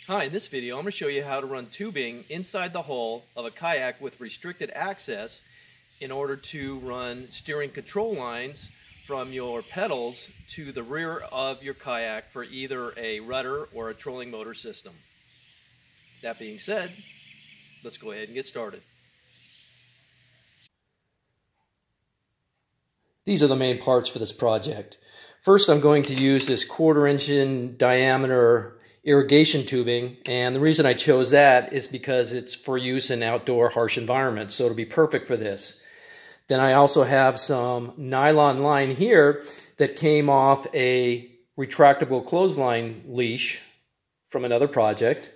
Hi, in this video I'm going to show you how to run tubing inside the hull of a kayak with restricted access in order to run steering control lines from your pedals to the rear of your kayak for either a rudder or a trolling motor system. That being said, let's go ahead and get started. These are the main parts for this project. First, I'm going to use this 1/4 inch diameter irrigation tubing, and the reason I chose that is because it's for use in outdoor harsh environments, so it'll be perfect for this. Then I also have some nylon line here that came off a retractable clothesline leash from another project.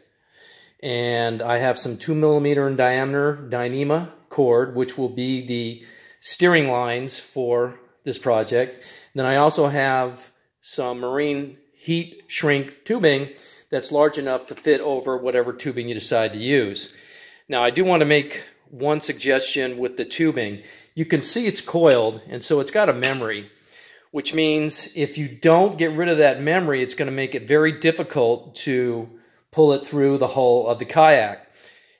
And I have some 2mm in diameter Dyneema cord, which will be the steering lines for this project. And then I also have some marine heat shrink tubing that's large enough to fit over whatever tubing you decide to use. Now, I do want to make one suggestion with the tubing. You can see it's coiled, and so it's got a memory, which means if you don't get rid of that memory, it's going to make it very difficult to pull it through the hull of the kayak.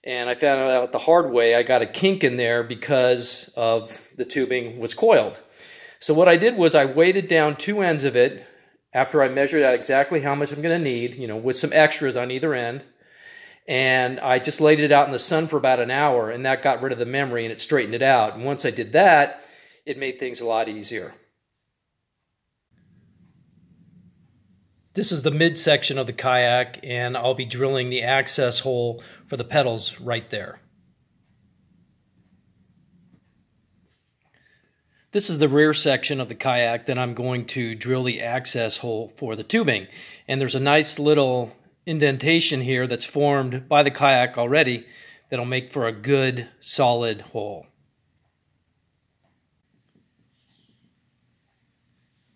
And I found out the hard way. I got a kink in there because of the tubing was coiled. So what I did was I weighted down two ends of it after I measured out exactly how much I'm going to need, with some extras on either end. And I just laid it out in the sun for about an hour, and that got rid of the memory and it straightened it out. And once I did that, it made things a lot easier. This is the midsection of the kayak, and I'll be drilling the access hole for the pedals right there. This is the rear section of the kayak that I'm going to drill the access hole for the tubing. And there's a nice little indentation here that's formed by the kayak already that'll make for a good solid hole.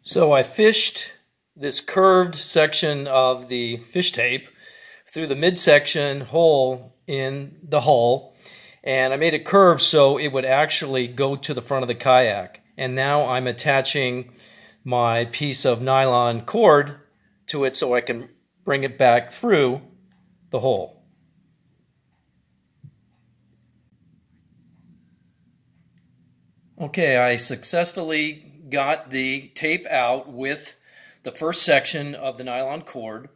So I fished this curved section of the fish tape through the midsection hole in the hull, and I made it curved so it would actually go to the front of the kayak. And now I'm attaching my piece of nylon cord to it so I can bring it back through the hole. Okay, I successfully got the tape out with the first section of the nylon cord,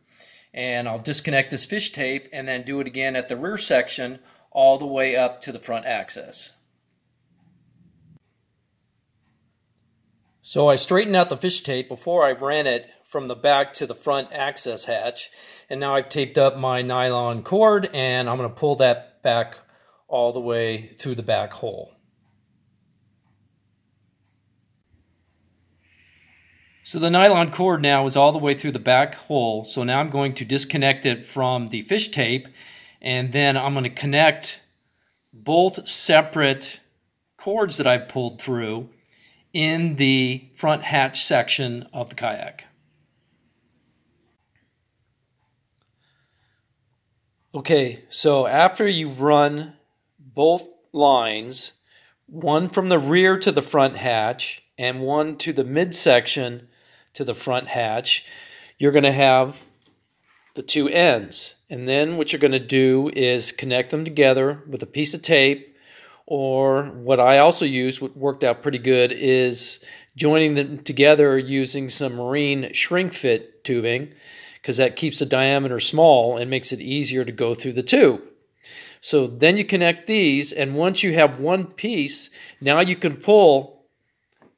and I'll disconnect this fish tape and then do it again at the rear section all the way up to the front axis. So I straightened out the fish tape before I ran it from the back to the front access hatch, and now I've taped up my nylon cord, and I'm going to pull that back all the way through the back hole. So the nylon cord now is all the way through the back hole, so now I'm going to disconnect it from the fish tape, and then I'm going to connect both separate cords that I've pulled through in the front hatch section of the kayak. Okay, so after you've run both lines, one from the rear to the front hatch and one to the midsection to the front hatch, you're going to have the two ends. And then what you're going to do is connect them together with a piece of tape, or what I also used, what worked out pretty good, is joining them together using some marine shrink fit tubing, because that keeps the diameter small and makes it easier to go through the tube. So then you connect these, and once you have one piece, now you can pull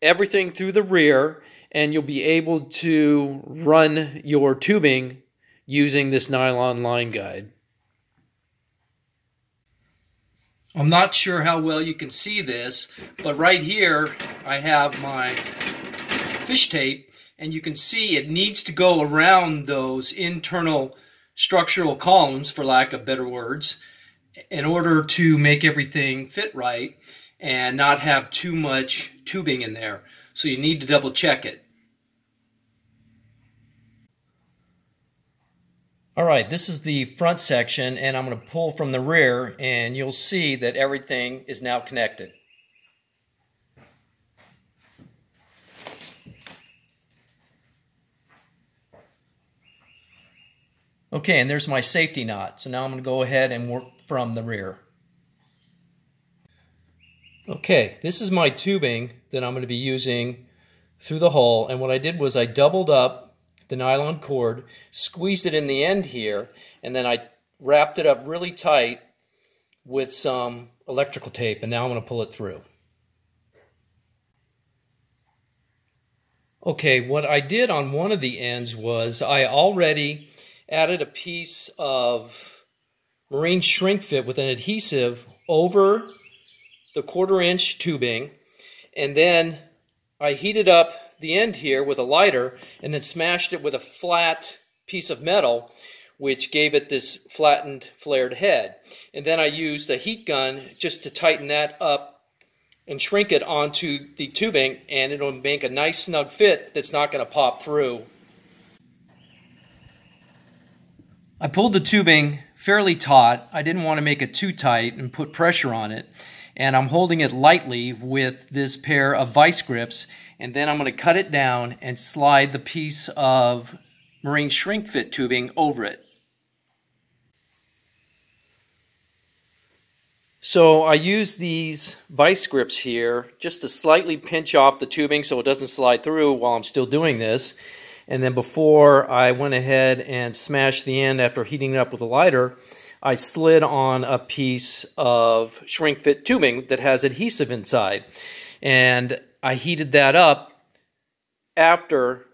everything through the rear, and you'll be able to run your tubing using this nylon line guide. I'm not sure how well you can see this, but right here I have my fish tape, and you can see it needs to go around those internal structural columns, for lack of better words, in order to make everything fit right and not have too much tubing in there. So you need to double check it. All right, this is the front section, and I'm going to pull from the rear, and you'll see that everything is now connected. Okay, and there's my safety knot. So now I'm going to go ahead and work from the rear. Okay, this is my tubing that I'm going to be using through the hole, and what I did was I doubled up the nylon cord, squeezed it in the end here, and then I wrapped it up really tight with some electrical tape, and now I'm going to pull it through. Okay, what I did on one of the ends was I already added a piece of marine shrink fit with an adhesive over the 1/4 inch tubing, and then I heated up the end here with a lighter and then smashed it with a flat piece of metal, which gave it this flattened flared head. And then I used a heat gun just to tighten that up and shrink it onto the tubing, and it'll make a nice snug fit that's not going to pop through. I pulled the tubing fairly taut. I didn't want to make it too tight and put pressure on it. And I'm holding it lightly with this pair of vice grips, and then I'm going to cut it down and slide the piece of marine shrink fit tubing over it. So I use these vice grips here just to slightly pinch off the tubing so it doesn't slide through while I'm still doing this. And then before I went ahead and smashed the end after heating it up with a lighter, I slid on a piece of shrink fit tubing that has adhesive inside. And I heated that up after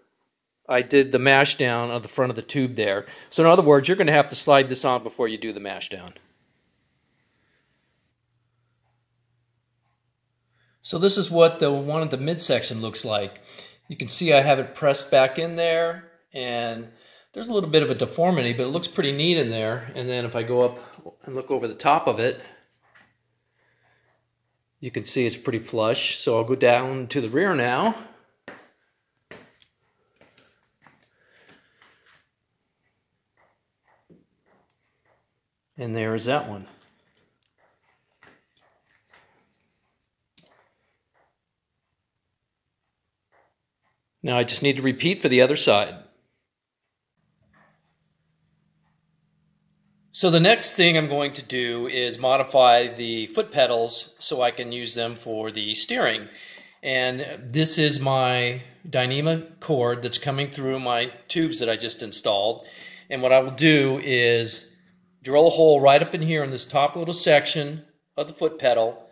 I did the mash down of the front of the tube there. So in other words, you're going to have to slide this on before you do the mash down. So this is what the one at the midsection looks like. You can see I have it pressed back in there, and there's a little bit of a deformity, but it looks pretty neat in there. And then if I go up and look over the top of it, you can see it's pretty flush. So I'll go down to the rear now. And there is that one. Now I just need to repeat for the other side. So the next thing I'm going to do is modify the foot pedals so I can use them for the steering. And this is my Dyneema cord that's coming through my tubes that I just installed. And what I will do is drill a hole right up in here in this top little section of the foot pedal,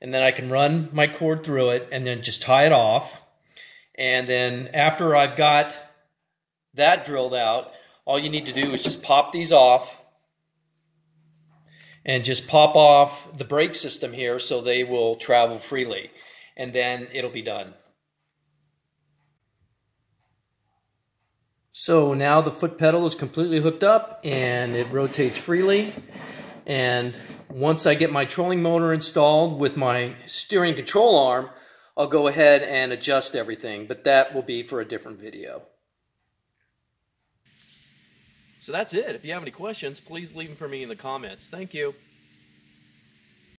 and then I can run my cord through it and then just tie it off. And then after I've got that drilled out, all you need to do is just pop these off and just pop off the brake system here so they will travel freely, and then it'll be done. So now the foot pedal is completely hooked up and it rotates freely. And once I get my trolling motor installed with my steering control arm, I'll go ahead and adjust everything, but that will be for a different video. So that's it. If you have any questions, please leave them for me in the comments. Thank you.